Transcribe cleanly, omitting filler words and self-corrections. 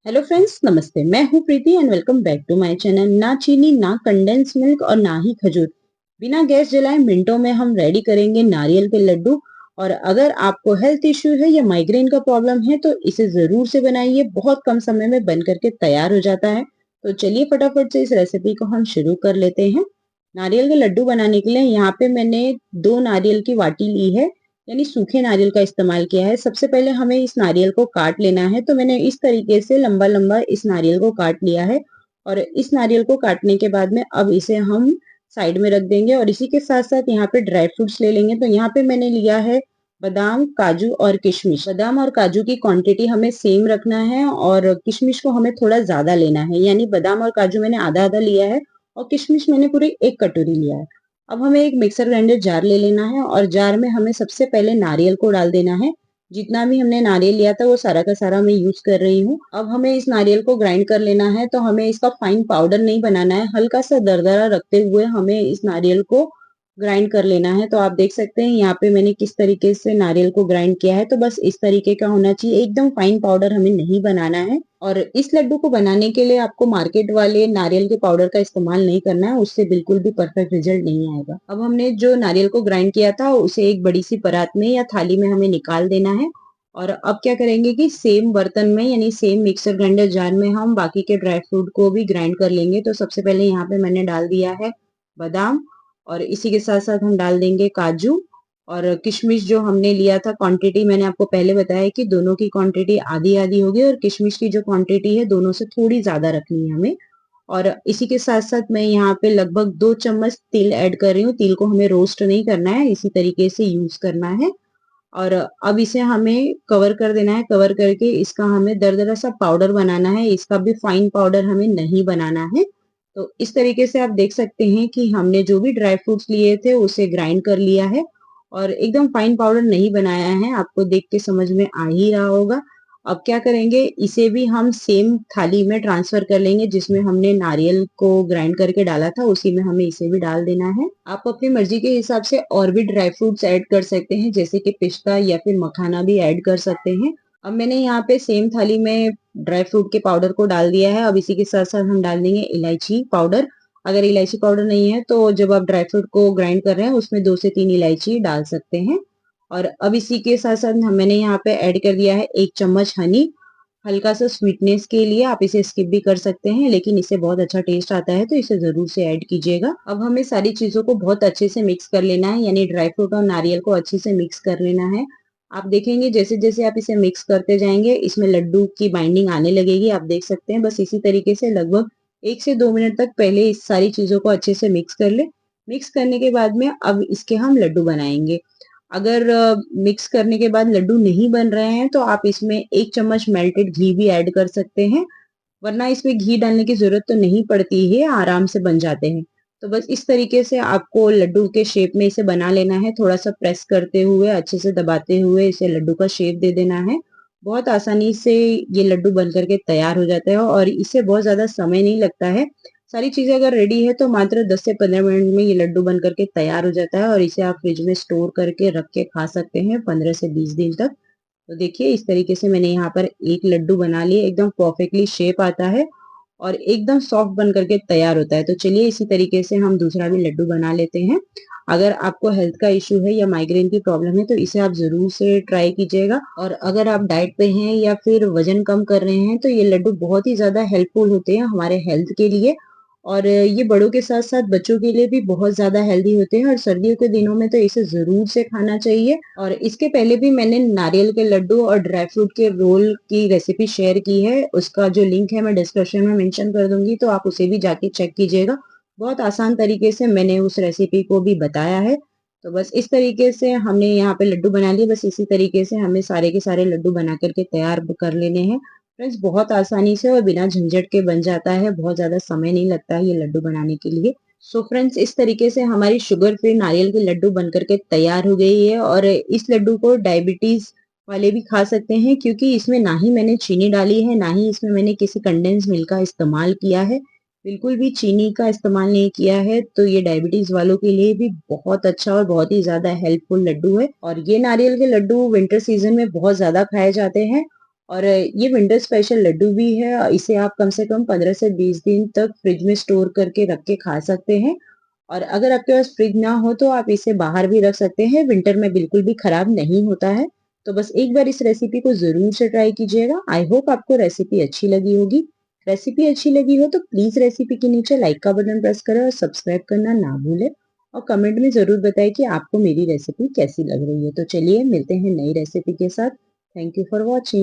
Hello friends, नमस्ते। मैं हूँ Preeti and welcome back to my channel. ना चीनी, ना कंडेंस मिल्क और ना ही खजूर, बिना गैस जलाए मिनटों में हम रेडी करेंगे नारियल के लड्डू। और अगर आपको हेल्थ इश्यू है या माइग्रेन का प्रॉब्लम है तो इसे जरूर से बनाइए, बहुत कम समय में बन करके तैयार हो जाता है। तो चलिए फटाफट से इस रेसिपी को हम शुरू कर लेते हैं। नारियल के लड्डू बनाने के लिए यहाँ पे मैंने 2 नारियल की वाटी ली है, यानी सूखे नारियल का इस्तेमाल किया है। सबसे पहले हमें इस नारियल को काट लेना है, तो मैंने इस तरीके से लंबा लंबा इस नारियल को काट लिया है। और इस नारियल को काटने के बाद में अब इसे हम साइड में रख देंगे और इसी के साथ साथ यहाँ पे ड्राई फ्रूट्स ले लेंगे। तो यहाँ पे मैंने लिया है बादाम, काजू और किशमिश। बादाम और काजू की क्वांटिटी हमें सेम रखना है और किशमिश को हमें थोड़ा ज्यादा लेना है, यानी बादाम और काजू मैंने आधा आधा लिया है और किशमिश मैंने पूरी 1 कटोरी लिया है। अब हमें एक मिक्सर ग्राइंडर जार ले लेना है और जार में हमें सबसे पहले नारियल को डाल देना है। जितना भी हमने नारियल लिया था वो सारा का सारा मैं यूज कर रही हूँ। अब हमें इस नारियल को ग्राइंड कर लेना है, तो हमें इसका फाइन पाउडर नहीं बनाना है, हल्का सा दरदरा रखते हुए हमें इस नारियल को ग्राइंड कर लेना है। तो आप देख सकते हैं यहाँ पे मैंने किस तरीके से नारियल को ग्राइंड किया है। तो बस इस तरीके का होना चाहिए, एकदम फाइन पाउडर हमें नहीं बनाना है। और इस लड्डू को बनाने के लिए आपको मार्केट वाले नारियल के पाउडर का इस्तेमाल नहीं करना है, उससे बिल्कुल भी परफेक्ट रिजल्ट नहीं आएगा। अब हमने जो नारियल को ग्राइंड किया था उसे एक बड़ी सी परात में या थाली में हमें निकाल देना है। और अब क्या करेंगे कि सेम बर्तन में यानी सेम मिक्सर ग्राइंडर जार में हम बाकी के ड्राई फ्रूट को भी ग्राइंड कर लेंगे। तो सबसे पहले यहाँ पे मैंने डाल दिया है बादाम और इसी के साथ साथ हम डाल देंगे काजू और किशमिश। जो हमने लिया था क्वांटिटी मैंने आपको पहले बताया कि दोनों की क्वांटिटी आधी आधी होगी और किशमिश की जो क्वांटिटी है दोनों से थोड़ी ज्यादा रखनी है हमें। और इसी के साथ साथ मैं यहाँ पे लगभग 2 चम्मच तिल ऐड कर रही हूँ। तिल को हमें रोस्ट नहीं करना है, इसी तरीके से यूज करना है। और अब इसे हमें कवर कर देना है। कवर करके इसका हमें दरदरा सा पाउडर बनाना है, इसका भी फाइन पाउडर हमें नहीं बनाना है। तो इस तरीके से आप देख सकते हैं कि हमने जो भी ड्राई फ्रूट्स लिए थे उसे ग्राइंड कर लिया है और एकदम फाइन पाउडर नहीं बनाया है, आपको देख के समझ में आ ही रहा होगा। अब क्या करेंगे, इसे भी हम सेम थाली में ट्रांसफर कर लेंगे जिसमें हमने नारियल को ग्राइंड करके डाला था, उसी में हमें इसे भी डाल देना है। आप अपनी मर्जी के हिसाब से और भी ड्राई फ्रूट्स ऐड कर सकते हैं, जैसे कि पिस्ता या फिर मखाना भी ऐड कर सकते हैं। अब मैंने यहाँ पे सेम थाली में ड्राई फ्रूट के पाउडर को डाल दिया है। अब इसी के साथ साथ हम डाल देंगे इलायची पाउडर। अगर इलायची पाउडर नहीं है तो जब आप ड्राई फ्रूट को ग्राइंड कर रहे हैं उसमें 2 से 3 इलायची डाल सकते हैं। और अब इसी के साथ साथ मैंने यहाँ पे ऐड कर दिया है 1 चम्मच हनी। हल्का सा स्वीटनेस के लिए आप इसे स्किप भी कर सकते हैं, लेकिन इससे बहुत अच्छा टेस्ट आता है तो इसे जरूर से ऐड कीजिएगा। अब हमें सारी चीजों को बहुत अच्छे से मिक्स कर लेना है, यानी ड्राई फ्रूट और नारियल को अच्छे से मिक्स कर लेना है। आप देखेंगे जैसे जैसे आप इसे मिक्स करते जाएंगे इसमें लड्डू की बाइंडिंग आने लगेगी, आप देख सकते हैं। बस इसी तरीके से लगभग 1 से 2 मिनट तक पहले इस सारी चीजों को अच्छे से मिक्स कर ले। मिक्स करने के बाद में अब इसके हम लड्डू बनाएंगे। अगर मिक्स करने के बाद लड्डू नहीं बन रहे हैं तो आप इसमें 1 चम्मच मेल्टेड घी भी ऐड कर सकते हैं, वरना इसमें घी डालने की जरूरत तो नहीं पड़ती है, आराम से बन जाते हैं। तो बस इस तरीके से आपको लड्डू के शेप में इसे बना लेना है, थोड़ा सा प्रेस करते हुए अच्छे से दबाते हुए इसे लड्डू का शेप दे देना है। बहुत आसानी से ये लड्डू बन करके तैयार हो जाता है और इससे बहुत ज्यादा समय नहीं लगता है। सारी चीजें अगर रेडी है तो मात्र 10 से 15 मिनट में ये लड्डू बन करके तैयार हो जाता है और इसे आप फ्रिज में स्टोर करके रख के खा सकते हैं 15 से 20 दिन तक। तो देखिए इस तरीके से मैंने यहाँ पर एक लड्डू बना लिए, एकदम परफेक्टली शेप आता है और एकदम सॉफ्ट बन करके तैयार होता है। तो चलिए इसी तरीके से हम दूसरा भी लड्डू बना लेते हैं। अगर आपको हेल्थ का इश्यू है या माइग्रेन की प्रॉब्लम है तो इसे आप जरूर से ट्राई कीजिएगा। और अगर आप डाइट पे हैं या फिर वजन कम कर रहे हैं तो ये लड्डू बहुत ही ज्यादा हेल्पफुल होते हैं हमारे हेल्थ के लिए। और ये बड़ों के साथ साथ बच्चों के लिए भी बहुत ज्यादा हेल्दी होते हैं और सर्दियों के दिनों में तो इसे जरूर से खाना चाहिए। और इसके पहले भी मैंने नारियल के लड्डू और ड्राई फ्रूट के रोल की रेसिपी शेयर की है, उसका जो लिंक है मैं डिस्क्रिप्शन में मेंशन कर दूंगी, तो आप उसे भी जाके चेक कीजिएगा। बहुत आसान तरीके से मैंने उस रेसिपी को भी बताया है। तो बस इस तरीके से हमने यहाँ पे लड्डू बना लिए, बस इसी तरीके से हमें सारे के सारे लड्डू बना करके तैयार कर लेने हैं। फ्रेंड्स बहुत आसानी से और बिना झंझट के बन जाता है, बहुत ज्यादा समय नहीं लगता है ये लड्डू बनाने के लिए। सो फ्रेंड्स इस तरीके से हमारी शुगर फ्री नारियल के लड्डू बन करके तैयार हो गई है। और इस लड्डू को डायबिटीज वाले भी खा सकते हैं, क्योंकि इसमें ना ही मैंने चीनी डाली है ना ही इसमें मैंने किसी कंडेंस मिल्क का इस्तेमाल किया है, बिल्कुल भी चीनी का इस्तेमाल नहीं किया है। तो ये डायबिटीज वालों के लिए भी बहुत अच्छा और बहुत ही ज्यादा हेल्पफुल लड्डू है। और ये नारियल के लड्डू विंटर सीजन में बहुत ज्यादा खाए जाते हैं और ये विंटर स्पेशल लड्डू भी है। इसे आप कम से कम 15 से 20 दिन तक फ्रिज में स्टोर करके रख के खा सकते हैं। और अगर आपके पास फ्रिज ना हो तो आप इसे बाहर भी रख सकते हैं, विंटर में बिल्कुल भी खराब नहीं होता है। तो बस एक बार इस रेसिपी को ज़रूर से ट्राई कीजिएगा। आई होप आपको रेसिपी अच्छी लगी होगी। रेसिपी अच्छी लगी हो तो प्लीज़ रेसिपी के नीचे लाइक का बटन प्रेस करें और सब्सक्राइब करना ना भूलें। और कमेंट में ज़रूर बताएं कि आपको मेरी रेसिपी कैसी लग रही है। तो चलिए मिलते हैं नई रेसिपी के साथ। Thank you for watching.